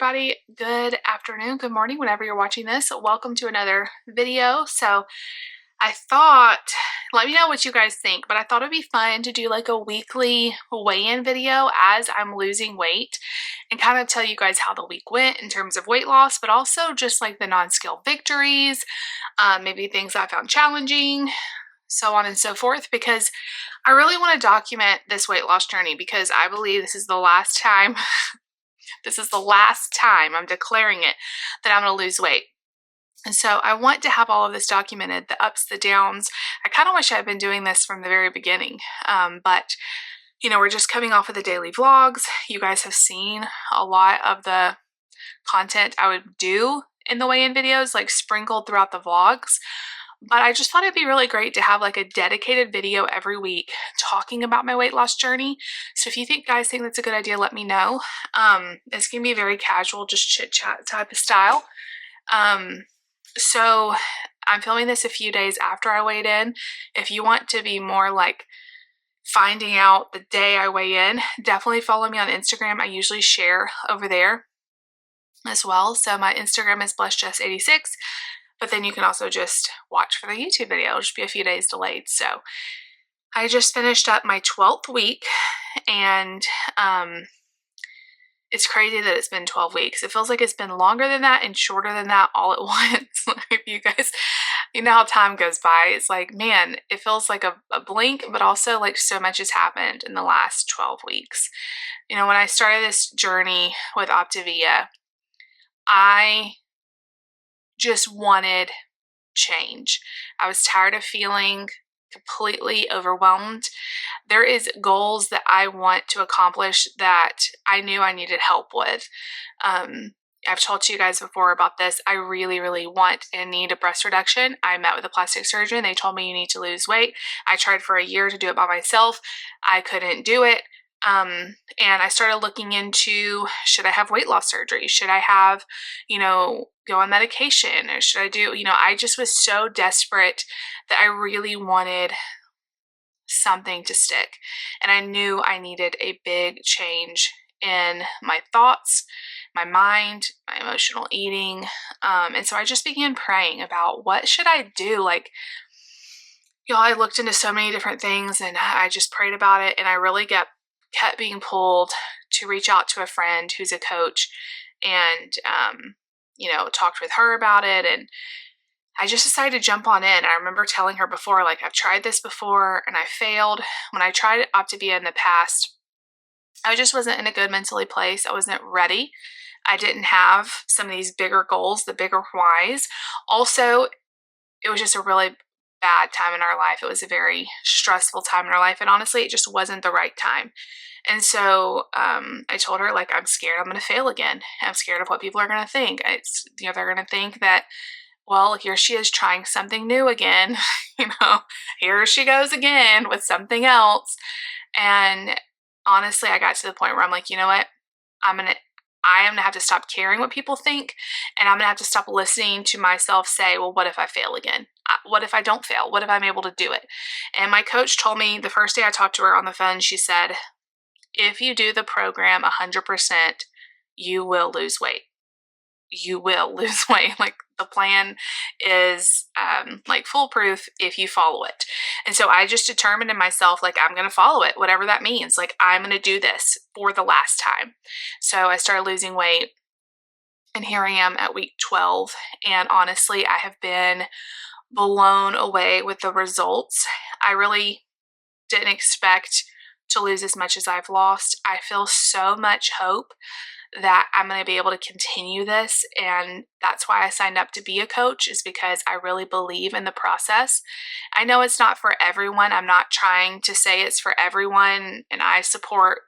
everybody. Good afternoon, good morning, whenever you're watching this. Welcome to another video. So I thought, let me know what you guys think, but I thought it'd be fun to do like a weekly weigh-in video as I'm losing weight and kind of tell you guys how the week went in terms of weight loss, but also just like the non-scale victories, maybe things I found challenging, so on and so forth, because I really want to document this weight loss journey because I believe this is the last time I'm declaring it that I'm going to lose weight. And so I want to have all of this documented, the ups, the downs. I kind of wish I had been doing this from the very beginning. But we're just coming off of the daily vlogs. You guys have seen a lot of the content I would do in the weigh-in videos, like sprinkled throughout the vlogs. But I just thought it'd be really great to have like a dedicated video every week talking about my weight loss journey. So if you guys think that's a good idea, let me know. It's gonna be very casual, just chit chat type of style. So I'm filming this a few days after I weighed in. If you want to be more like finding out the day I weigh in, definitely follow me on Instagram. I usually share over there as well. So my Instagram is BlessedJess86. But then you can also just watch for the YouTube video. It'll just be a few days delayed. So I just finished up my 12th week, and it's crazy that it's been 12 weeks. It feels like it's been longer than that and shorter than that all at once. If you guys, you know how time goes by. It's like, man, it feels like a blink, but also like so much has happened in the last 12 weeks. When I started this journey with Optavia, I just wanted change. I was tired of feeling completely overwhelmed. There is goals that I want to accomplish that I knew I needed help with. I've told you guys before about this. I really, really want and need a breast reduction. I met with a plastic surgeon. They told me you need to lose weight. I tried for a year to do it by myself. I couldn't do it. And I started looking into, should I have weight loss surgery? Should I have, go on medication? Or should I do, I just was so desperate that I really wanted something to stick. And I knew I needed a big change in my thoughts, my mind, my emotional eating. And so I just began praying about what should I do? Like, I looked into so many different things and I just prayed about it. And I really kept being pulled to reach out to a friend who's a coach and, talked with her about it. And I just decided to jump on in. I remember telling her before, like, I've tried this before and I failed. When I tried Optavia in the past, I just wasn't in a good mentally place. I wasn't ready. I didn't have some of these bigger goals, the bigger whys. Also, it was just a really bad time in our life. It was a very stressful time in our life. And honestly, it just wasn't the right time. And so I told her, like, I'm scared I'm going to fail again. I'm scared of what people are going to think. They're going to think that, well, here she is trying something new again. Here she goes again with something else. And honestly, I got to the point where I'm like, you know what? I am going to have to stop caring what people think. And I'm going to have to stop listening to myself say, well, what if I fail again? What if I don't fail? What if I'm able to do it? And my coach told me the first day I talked to her on the phone, she said, if you do the program 100%, you will lose weight. You will lose weight. Like, the plan is like foolproof if you follow it. And so I just determined in myself, like, I'm going to follow it, whatever that means. Like, I'm going to do this for the last time. So I started losing weight, and here I am at week 12. And honestly, I have been blown away with the results. I really didn't expect to lose as much as I've lost. I feel so much hope that I'm going to be able to continue this. And that's why I signed up to be a coach, is because I really believe in the process. I know it's not for everyone. I'm not trying to say it's for everyone. And I support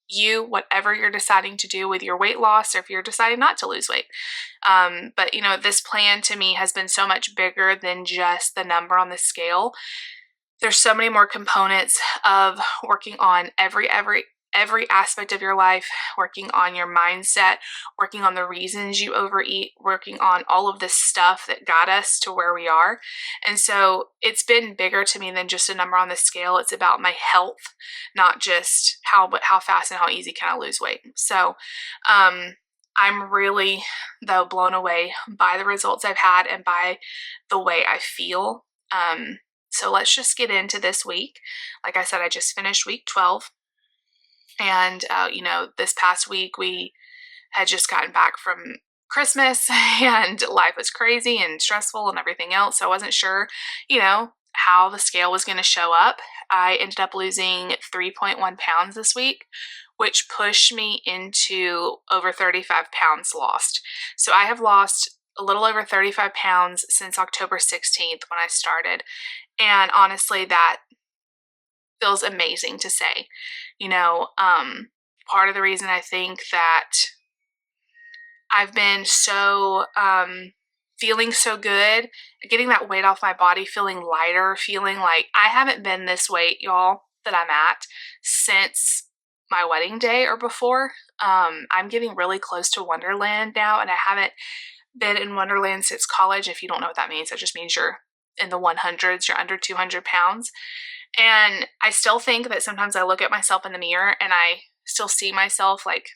you, whatever you're deciding to do with your weight loss, or if you're deciding not to lose weight. But this plan to me has been so much bigger than just the number on the scale. There's so many more components of working on every aspect of your life, working on your mindset, working on the reasons you overeat, working on all of this stuff that got us to where we are. And so it's been bigger to me than just a number on the scale. It's about my health, not just how fast and how easy can I lose weight. So I'm really, though, blown away by the results I've had and by the way I feel. So let's just get into this week. Like I said, I just finished week 12. And, this past week we had just gotten back from Christmas and life was crazy and stressful and everything else. So I wasn't sure, how the scale was going to show up. I ended up losing 3.1 pounds this week, which pushed me into over 35 pounds lost. So I have lost a little over 35 pounds since October 16th when I started. And honestly, that feels amazing to say. Part of the reason I think that I've been so feeling so good, getting that weight off my body, feeling lighter, feeling like I haven't been this weight, y'all, that I'm at since my wedding day or before. I'm getting really close to Wonderland now, and I haven't been in Wonderland since college. If you don't know what that means, that just means you're in the 100s, you're under 200 pounds. And I still think that sometimes I look at myself in the mirror and I still see myself like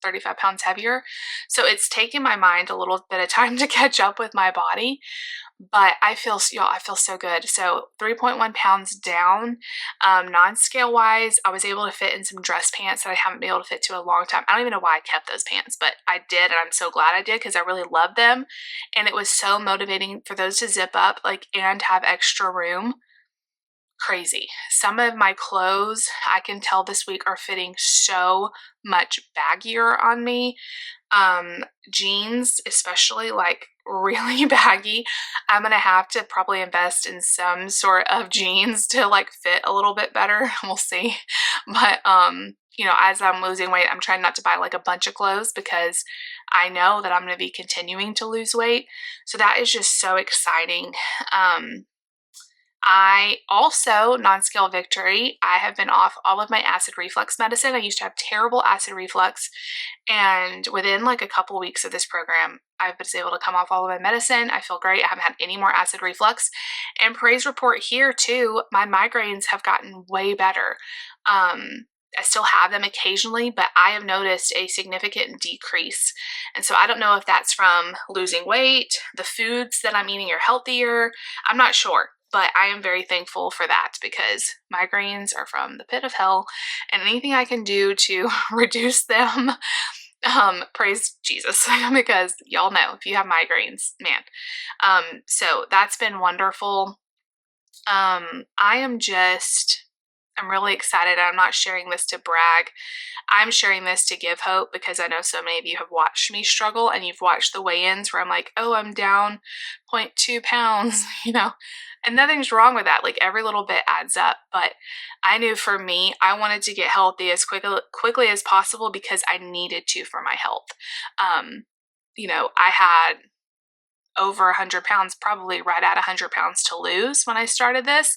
35 pounds heavier. So it's taken my mind a little bit of time to catch up with my body, but y'all, I feel so good. So 3.1 pounds down. Non-scale wise, I was able to fit in some dress pants that I haven't been able to fit to a long time. I don't even know why I kept those pants, but I did, and I'm so glad I did because I really love them. And it was so motivating for those to zip up and have extra room. Crazy. Some of my clothes I can tell this week are fitting so much baggier on me. Jeans, especially really baggy. I'm gonna have to probably invest in some sort of jeans to fit a little bit better. We'll see. But as I'm losing weight, I'm trying not to buy a bunch of clothes because I know that I'm gonna be continuing to lose weight. So that is just so exciting. I also, non-scale victory, I have been off all of my acid reflux medicine. I used to have terrible acid reflux, and within a couple weeks of this program, I was able to come off all of my medicine. I feel great. I haven't had any more acid reflux. And praise report here too, my migraines have gotten way better. I still have them occasionally, but I have noticed a significant decrease. And so I don't know if that's from losing weight, the foods that I'm eating are healthier. I'm not sure. But I am very thankful for that because migraines are from the pit of hell, and anything I can do to reduce them, praise Jesus, because y'all know if you have migraines, man. So that's been wonderful. I'm really excited. I'm not sharing this to brag. I'm sharing this to give hope because I know so many of you have watched me struggle and you've watched the weigh-ins where I'm like, oh, I'm down 0.2 pounds, and nothing's wrong with that. Every little bit adds up. But I knew for me, I wanted to get healthy as quickly as possible because I needed to for my health. I had over 100 pounds, probably right at 100 pounds to lose when I started this.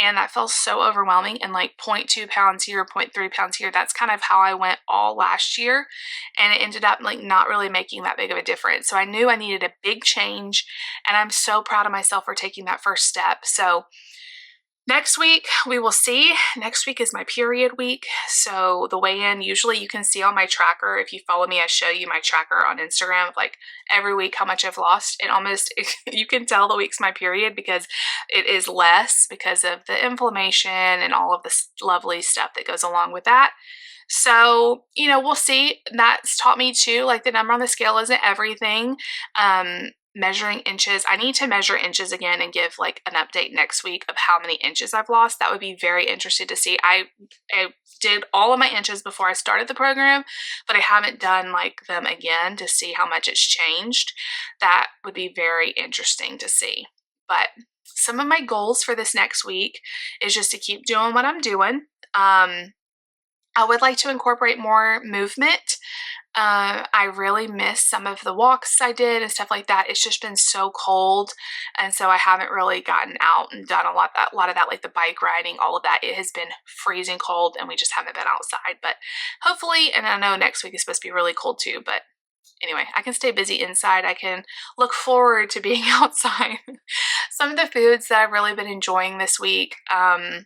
And that felt so overwhelming. And 0.2 pounds here, 0.3 pounds here, that's kind of how I went all last year. And it ended up not really making that big of a difference. So I knew I needed a big change. And I'm so proud of myself for taking that first step. So next week, we will see. Next week is my period week. So the weigh-in, usually you can see on my tracker. If you follow me, I show you my tracker on Instagram of every week how much I've lost. And almost, you can tell the week's my period because it is less because of the inflammation and all of this lovely stuff that goes along with that. So, we'll see. That's taught me too, the number on the scale isn't everything. Measuring inches. I need to measure inches again and give an update next week of how many inches I've lost. That would be very interesting to see. I did all of my inches before I started the program, but I haven't done them again to see how much it's changed. That would be very interesting to see. But some of my goals for this next week is just to keep doing what I'm doing. I would like to incorporate more movement. I really miss some of the walks I did and stuff like that. It's just been so cold, and so I haven't really gotten out and done a lot of that, like the bike riding, all of that. It has been freezing cold, and we just haven't been outside. But hopefully, and I know next week is supposed to be really cold too, but anyway, I can stay busy inside. I can look forward to being outside. Some of the foods that I've really been enjoying this week, I'm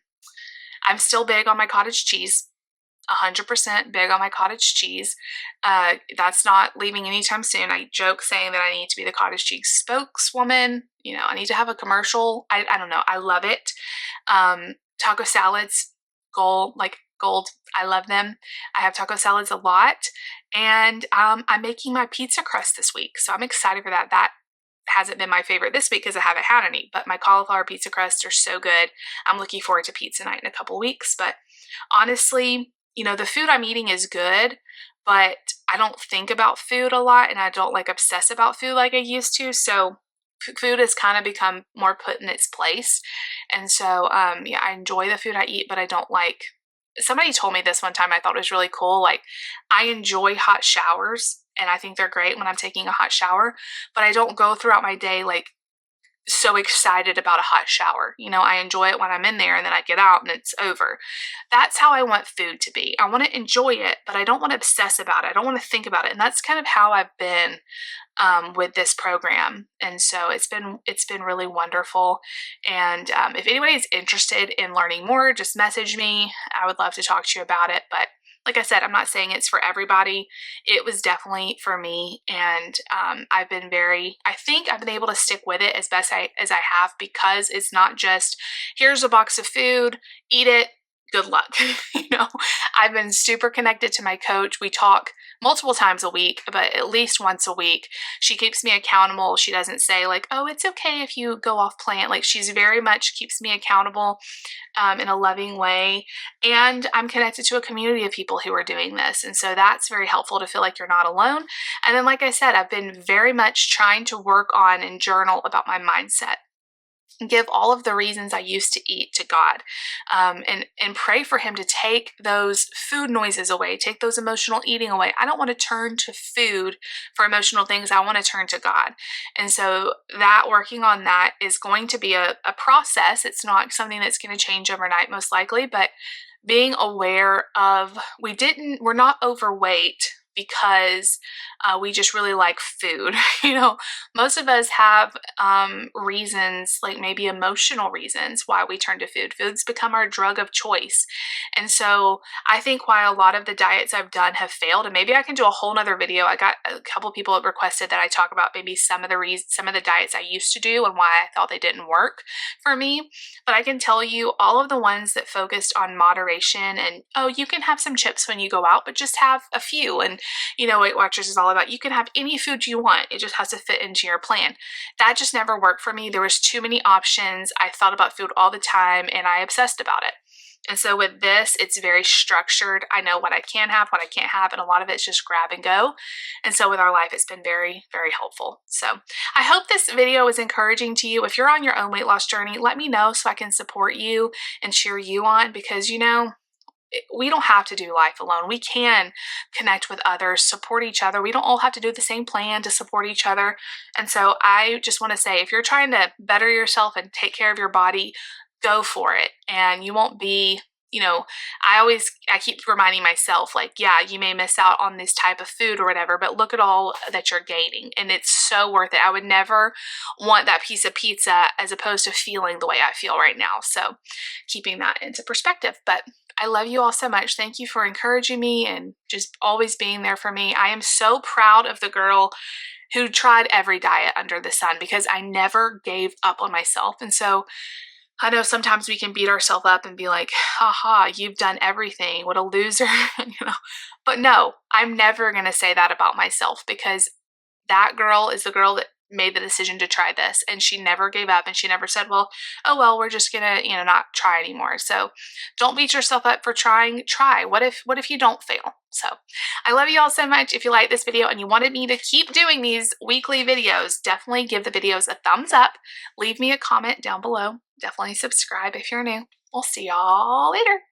still big on my cottage cheese. 100% big on my cottage cheese. That's not leaving anytime soon. I joke saying that I need to be the cottage cheese spokeswoman. You know, I need to have a commercial. I don't know. I love it. Taco salads, gold. I love them. I have taco salads a lot. And I'm making my pizza crust this week. So I'm excited for that. That hasn't been my favorite this week because I haven't had any, but my cauliflower pizza crusts are so good. I'm looking forward to pizza night in a couple weeks. But honestly, you know, the food I'm eating is good, but I don't think about food a lot and I don't like obsess about food like I used to. So food has kind of become more put in its place. And so, yeah, I enjoy the food I eat, but I don't like, somebody told me this one time, I thought it was really cool. Like, I enjoy hot showers and I think they're great when I'm taking a hot shower, but I don't go throughout my day like so excited about a hot shower. You know, I enjoy it when I'm in there and then I get out and it's over. That's how I want food to be. I want to enjoy it, but I don't want to obsess about it. I don't want to think about it. And that's kind of how I've been with this program. And so it's been really wonderful. And if anybody is interested in learning more, just message me. I would love to talk to you about it. But like I said, I'm not saying it's for everybody. It was definitely for me. And I think I've been able to stick with it as best as I have, because it's not just, here's a box of food, eat it, good luck. You know, I've been super connected to my coach. We talk multiple times a week, but at least once a week. She keeps me accountable. She doesn't say like, oh, it's okay if you go off plan. Like, she's very much keeps me accountable in a loving way. And I'm connected to a community of people who are doing this. And so that's very helpful to feel like you're not alone. And then, like I said, I've been very much trying to work on and journal about my mindset. Give all of the reasons I used to eat to God, and pray for Him to take those food noises away, take those emotional eating away. I don't want to turn to food for emotional things. I want to turn to God. And so that working on that is going to be a process. It's not something that's going to change overnight, most likely, but being aware of, we're not overweight because we just really like food. You know, most of us have reasons, like maybe emotional reasons why we turn to food. Food's become our drug of choice. And so I think why a lot of the diets I've done have failed, and maybe I can do a whole nother video. I got a couple people that requested that I talk about maybe some of the diets I used to do and why I thought they didn't work for me. But I can tell you all of the ones that focused on moderation and, oh, you can have some chips when you go out, but just have a few. And you know, Weight Watchers is all about, you can have any food you want. It just has to fit into your plan. That just never worked for me. There was too many options. I thought about food all the time and I obsessed about it. And so with this, it's very structured. I know what I can have, what I can't have, and a lot of it's just grab and go. And so with our life, it's been very, very helpful. So I hope this video is encouraging to you. If you're on your own weight loss journey, let me know so I can support you and cheer you on, because, you know, we don't have to do life alone. We can connect with others, support each other. We don't all have to do the same plan to support each other. And so I just want to say, if you're trying to better yourself and take care of your body, go for it. And you won't be, you know, I keep reminding myself, like, yeah, you may miss out on this type of food or whatever, but look at all that you're gaining. And it's so worth it. I would never want that piece of pizza as opposed to feeling the way I feel right now. So keeping that into perspective. But I love you all so much. Thank you for encouraging me and just always being there for me. I am so proud of the girl who tried every diet under the sun, because I never gave up on myself. And so I know sometimes we can beat ourselves up and be like, haha, you've done everything. What a loser, you know. But no, I'm never going to say that about myself, because that girl is the girl that made the decision to try this, and she never gave up, and she never said, well, oh well, we're just gonna, you know, not try anymore. So don't beat yourself up for trying. Try. What if you don't fail? So I love you all so much. If you like this video and you wanted me to keep doing these weekly videos, definitely give the videos a thumbs up, leave me a comment down below, definitely subscribe if you're new. We'll see y'all later.